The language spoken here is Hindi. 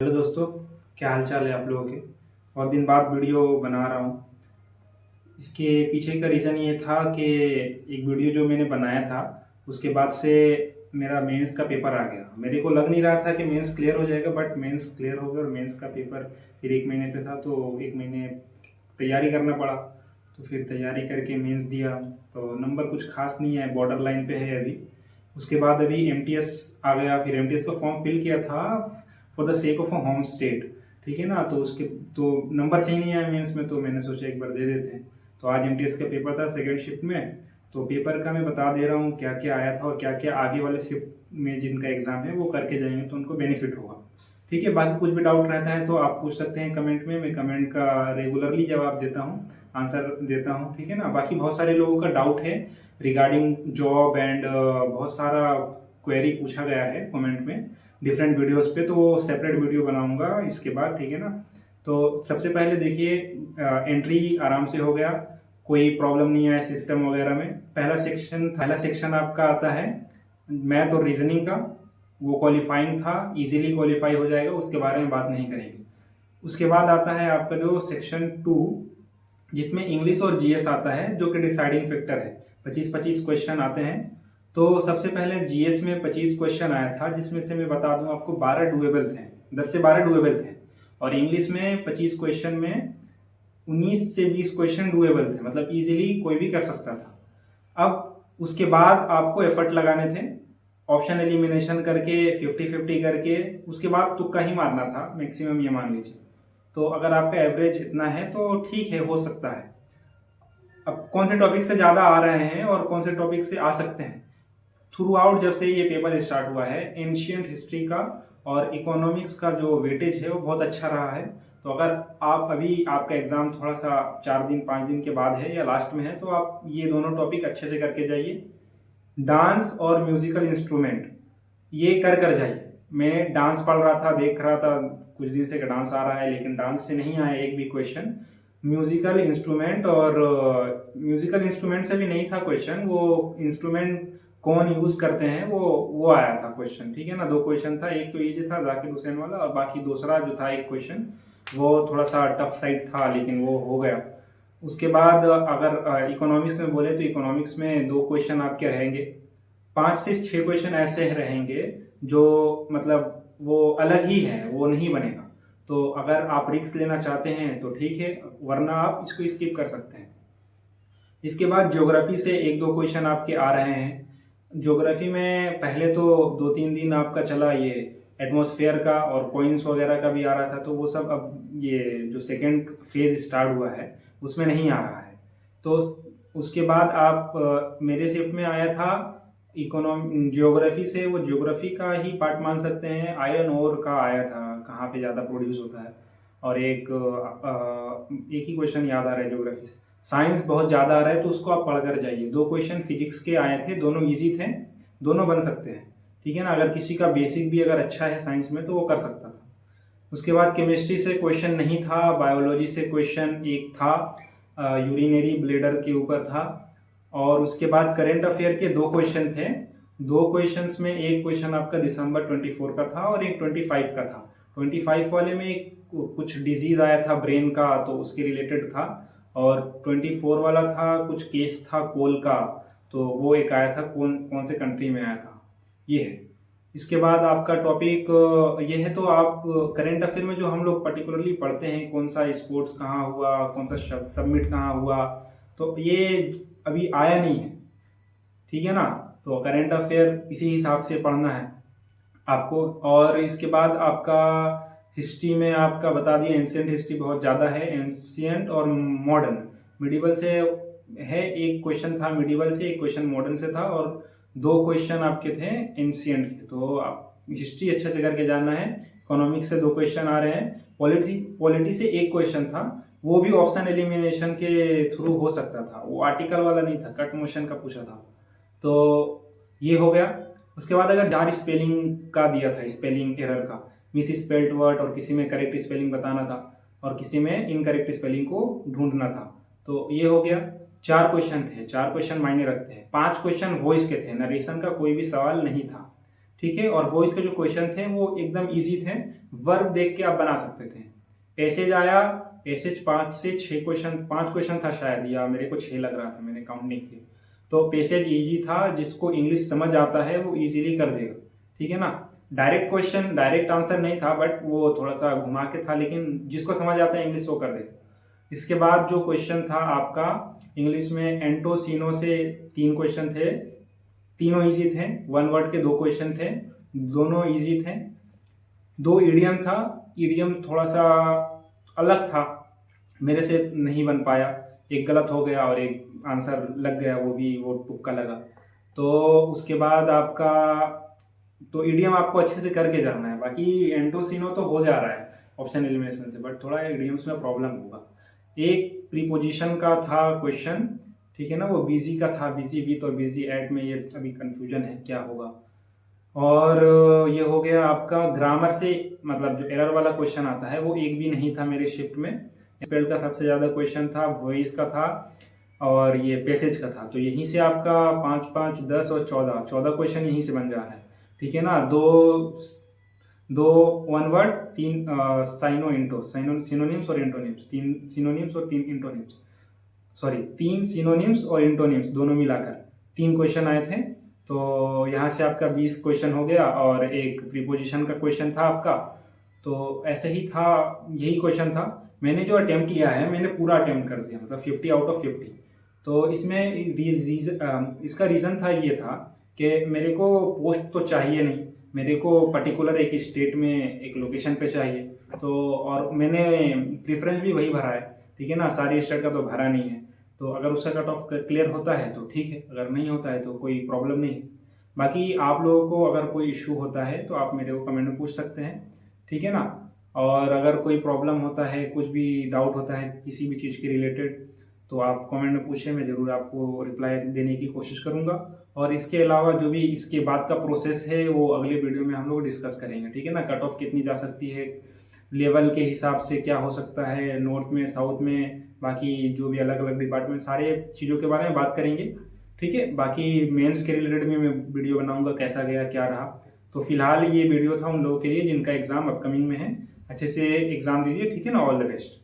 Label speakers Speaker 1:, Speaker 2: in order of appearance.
Speaker 1: हेलो दोस्तों, क्या हाल चाल है आप लोगों के। बहुत दिन बाद वीडियो बना रहा हूँ। इसके पीछे का रीज़न ये था कि एक वीडियो जो मैंने बनाया था उसके बाद से मेरा मेंस का पेपर आ गया। मेरे को लग नहीं रहा था कि मेंस क्लियर हो जाएगा, बट मेंस क्लियर हो गया और मेंस का पेपर फिर एक महीने पे था, तो एक महीने तैयारी करना पड़ा। तो फिर तैयारी करके मेंस दिया, तो नंबर कुछ खास नहीं है, बॉर्डर लाइन पे है अभी। उसके बाद अभी एमटीएस आ गया, फिर एमटीएस का फॉर्म फिल किया था for the sake of a home state. ठीक है ना, तो उसके तो नंबर सही नहीं आया मेंस में, तो मैंने सोचा एक बार दे देते हैं। तो आज एमटीएस का पेपर था सेकेंड शिफ्ट में। तो पेपर का मैं बता दे रहा हूँ क्या क्या आया था और क्या क्या आगे वाले शिफ्ट में जिनका एग्ज़ाम है वो करके जाएंगे तो उनको बेनिफिट होगा। ठीक है, बाकी कुछ भी डाउट रहता है तो आप पूछ सकते हैं कमेंट में। मैं कमेंट का रेगुलरली जवाब देता हूँ, आंसर देता हूँ। ठीक है ना, बाकी बहुत सारे लोगों का डाउट है रिगार्डिंग जॉब एंड बहुत सारा क्वेरी पूछा गया है कमेंट में डिफरेंट वीडियोस पे, तो वो सेपरेट वीडियो बनाऊंगा इसके बाद। ठीक है ना, तो सबसे पहले देखिए, एंट्री आराम से हो गया, कोई प्रॉब्लम नहीं आया सिस्टम वगैरह में। पहला सेक्शन आपका आता है मैथ और रीजनिंग का, वो क्वालिफाइंग था, इजीली क्वालिफाई हो जाएगा, उसके बारे में बात नहीं करेंगे। उसके बाद आता है आपका जो सेक्शन 2, जिसमें इंग्लिश और जीएस आता है, जो कि डिसाइडिंग फैक्टर है। 25-25 क्वेश्चन आते हैं। तो सबसे पहले जीएस में 25 क्वेश्चन आया था, जिसमें से मैं बता दूं आपको 12 डुएबल थे, 10 से 12 डुएबल थे। और इंग्लिश में 25 क्वेश्चन में 19 से 20 क्वेश्चन डुएबल थे, मतलब इजीली कोई भी कर सकता था। अब उसके बाद आपको एफर्ट लगाने थे, ऑप्शन एलिमिनेशन करके 50-50 करके, उसके बाद तुक्का ही मारना था मैक्सिमम, ये मान लीजिए। तो अगर आपका एवरेज इतना है तो ठीक है, हो सकता है। अब कौन से टॉपिक से ज़्यादा आ रहे हैं और कौन से टॉपिक से आ सकते हैं, थ्रू आउट जब से ये पेपर स्टार्ट हुआ है, एंशियंट हिस्ट्री का और इकोनॉमिक्स का जो वेटेज है वो बहुत अच्छा रहा है। तो अगर आप अभी आपका एग्जाम थोड़ा सा 4 दिन 5 दिन के बाद है या लास्ट में है, तो आप ये दोनों टॉपिक अच्छे से करके जाइए। डांस और म्यूजिकल इंस्ट्रूमेंट ये कर जाइए। मैं डांस पढ़ रहा था, देख रहा था कुछ दिन से कि डांस आ रहा है, लेकिन डांस से नहीं आया एक भी क्वेश्चन। म्यूजिकल इंस्ट्रूमेंट और म्यूजिकल इंस्ट्रूमेंट से भी नहीं था क्वेश्चन, वो इंस्ट्रूमेंट कौन यूज करते हैं वो आया था क्वेश्चन। ठीक है ना, 2 क्वेश्चन था, एक तो इजी था जाकिर हुसैन वाला, और बाकी दूसरा जो था एक क्वेश्चन वो थोड़ा सा टफ साइड था, लेकिन वो हो गया। उसके बाद अगर इकोनॉमिक्स में बोले तो इकोनॉमिक्स में 2 क्वेश्चन आपके रहेंगे, 5 से 6 क्वेश्चन ऐसे रहेंगे जो मतलब वो अलग ही है, वो नहीं बनेगा। तो अगर आप रिस्क लेना चाहते हैं तो ठीक है, वरना आप इसको स्किप कर सकते हैं। इसके बाद ज्योग्राफी से 1-2 क्वेश्चन आपके आ रहे हैं। ज्योग्राफी में पहले तो 2-3 दिन आपका चला ये एटमॉस्फेयर का और कॉइन्स वगैरह का भी आ रहा था, तो वो सब अब ये जो सेकेंड फेज स्टार्ट हुआ है उसमें नहीं आ रहा है। तो उसके बाद आप मेरे शिफ्ट में आया था इकोनॉमी ज्योग्राफी से, वो ज्योग्राफी का ही पार्ट मान सकते हैं, आयरन ओर का आया था, कहाँ पे ज़्यादा प्रोड्यूस होता है। और एक ही क्वेश्चन याद आ रहा है ज्योग्राफी से। साइंस बहुत ज़्यादा आ रहा है तो उसको आप पढ़कर जाइए। 2 क्वेश्चन फिजिक्स के आए थे, दोनों इजी थे, दोनों बन सकते हैं। ठीक है ना, अगर किसी का बेसिक भी अगर अच्छा है साइंस में तो वो कर सकता था। उसके बाद केमिस्ट्री से क्वेश्चन नहीं था, बायोलॉजी से क्वेश्चन एक था, यूरिनरी ब्लेडर के ऊपर था। और उसके बाद करेंट अफेयर के 2 क्वेश्चन थे। 2 क्वेश्चंस में एक क्वेश्चन आपका दिसंबर 24 का था और एक 25 का था। 25 वाले में एक कुछ डिजीज आया था ब्रेन का, तो उसके रिलेटेड था। और 24 वाला था कुछ केस था कोल का, तो वो एक आया था, कौन कौन से कंट्री में आया था, ये है। इसके बाद आपका टॉपिक ये है। तो आप करेंट अफेयर में जो हम लोग पर्टिकुलरली पढ़ते हैं, कौन सा स्पोर्ट्स कहाँ हुआ, कौन सा सबमिट कहाँ हुआ, तो ये अभी आया नहीं है। ठीक है ना, तो करेंट अफेयर इसी हिसाब से पढ़ना है आपको। और इसके बाद आपका हिस्ट्री में आपका बता दिया, एंशियंट हिस्ट्री बहुत ज़्यादा है, एंशियंट और मॉडर्न। मिडिवल से है, एक क्वेश्चन था मिडिवल से, एक क्वेश्चन मॉडर्न से था, और 2 क्वेश्चन आपके थे एंशियंट के। तो आप हिस्ट्री अच्छे से करके जाना है। इकोनॉमिक्स से 2 क्वेश्चन आ रहे हैं, पॉलिटी से एक क्वेश्चन था, वो भी ऑप्शन एलिमिनेशन के थ्रू हो सकता था, वो आर्टिकल वाला नहीं था, कट मोशन का पूछा था। तो ये हो गया। उसके बाद अगर 4 स्पेलिंग का दिया था, स्पेलिंग एरर का, मिस स्पेल्ड वर्ड, और किसी में करेक्ट स्पेलिंग बताना था और किसी में इनकरेक्ट स्पेलिंग को ढूंढना था। तो ये हो गया, 4 क्वेश्चन थे, 4 क्वेश्चन मायने रखते हैं। 5 क्वेश्चन वॉइस के थे, नरेशन का कोई भी सवाल नहीं था। ठीक है। और वॉइस के जो क्वेश्चन थे वो एकदम इजी थे, वर्ब देख के आप बना सकते थे। पैसेज आया, पैसेज 5 से 6 क्वेश्चन, 5 क्वेश्चन था शायद, या मेरे को 6 लग रहा था, मैंने काउंट नहीं किया। तो पैसेज इजी था, जिसको इंग्लिश समझ आता है वो इजीली कर देगा, ठीक है ना। डायरेक्ट क्वेश्चन, डायरेक्ट आंसर नहीं था, बट वो थोड़ा सा घुमा के था, लेकिन जिसको समझ आता है इंग्लिश वो कर देगा। इसके बाद जो क्वेश्चन था आपका इंग्लिश में, एंटो सीनो से 3 क्वेश्चन थे, तीनों इजी थे। 1 वर्ड के 2 क्वेश्चन थे, दोनों इजी थे। 2 ईडियम था, ईडियम थोड़ा सा अलग था, मेरे से नहीं बन पाया, एक गलत हो गया और एक आंसर लग गया, वो भी वो तुक्का लगा। तो उसके बाद आपका, तो ईडियम आपको अच्छे से करके जाना है। बाकी एंटोसिनो तो हो जा रहा है ऑप्शन एलिमिनेशन से, बट थोड़ा ईडियम्स में प्रॉब्लम होगा। एक प्रीपोजिशन का था क्वेश्चन, ठीक है ना, वो बिजी का था, बिजी विथ और बिजी एट में, ये अभी कंफ्यूजन है क्या होगा। और ये हो गया आपका ग्रामर से, मतलब जो एरर वाला क्वेश्चन आता है वो एक भी नहीं था मेरे शिफ्ट में। स्पेल का सबसे ज़्यादा क्वेश्चन था, वॉइस का था और ये पैसेज का था। तो यहीं से आपका 5 5 10 और 14 क्वेश्चन यहीं से बन जा रहा है, ठीक है ना। दो 1 वर्ड, 3 साइनो इंटो, सिनोनिम्स और इंटोनिम्स, 3 सिनोनिम्स और 3 इंटोनिम्स, सॉरी 3 सिनोनिम्स और इंटोनिम्स दोनों मिलाकर 3 क्वेश्चन आए थे। तो यहाँ से आपका 20 क्वेश्चन हो गया, और एक प्रीपोजिशन का क्वेश्चन था आपका। तो ऐसे ही था, यही क्वेश्चन था। मैंने जो अटेम्प्ट किया है, मैंने पूरा अटेम्प्ट कर दिया, मतलब 50 आउट ऑफ 50। तो इसमें इसका रीज़न था, ये था कि मेरे को पोस्ट तो चाहिए नहीं, मेरे को पर्टिकुलर एक स्टेट में एक लोकेशन पे चाहिए। तो और मैंने प्रेफरेंस भी वही भरा है, ठीक है ना, सारी स्टेट का तो भरा नहीं है। तो अगर उसका कट ऑफ क्लियर होता है तो ठीक है, अगर नहीं होता है तो कोई प्रॉब्लम नहीं है। बाकी आप लोगों को अगर कोई इशू होता है तो आप मेरे को कमेंट में पूछ सकते हैं, ठीक है ना। और अगर कोई प्रॉब्लम होता है, कुछ भी डाउट होता है किसी भी चीज़ के रिलेटेड, तो आप कमेंट में पूछें, मैं ज़रूर आपको रिप्लाई देने की कोशिश करूँगा। और इसके अलावा जो भी इसके बाद का प्रोसेस है वो अगले वीडियो में हम लोग डिस्कस करेंगे, ठीक है ना। कट ऑफ कितनी जा सकती है, लेवल के हिसाब से क्या हो सकता है, नॉर्थ में, साउथ में, बाकी जो भी अलग अलग डिपार्टमेंट, सारे चीज़ों के बारे में बात करेंगे, ठीक है। बाकी मेंस के रिलेटेड में मैं वीडियो बनाऊंगा, कैसा गया क्या रहा। तो फिलहाल ये वीडियो था उन लोगों के लिए जिनका एग्ज़ाम अपकमिंग में है। अच्छे से एग्ज़ाम दीजिए, ठीक है ना। All the best.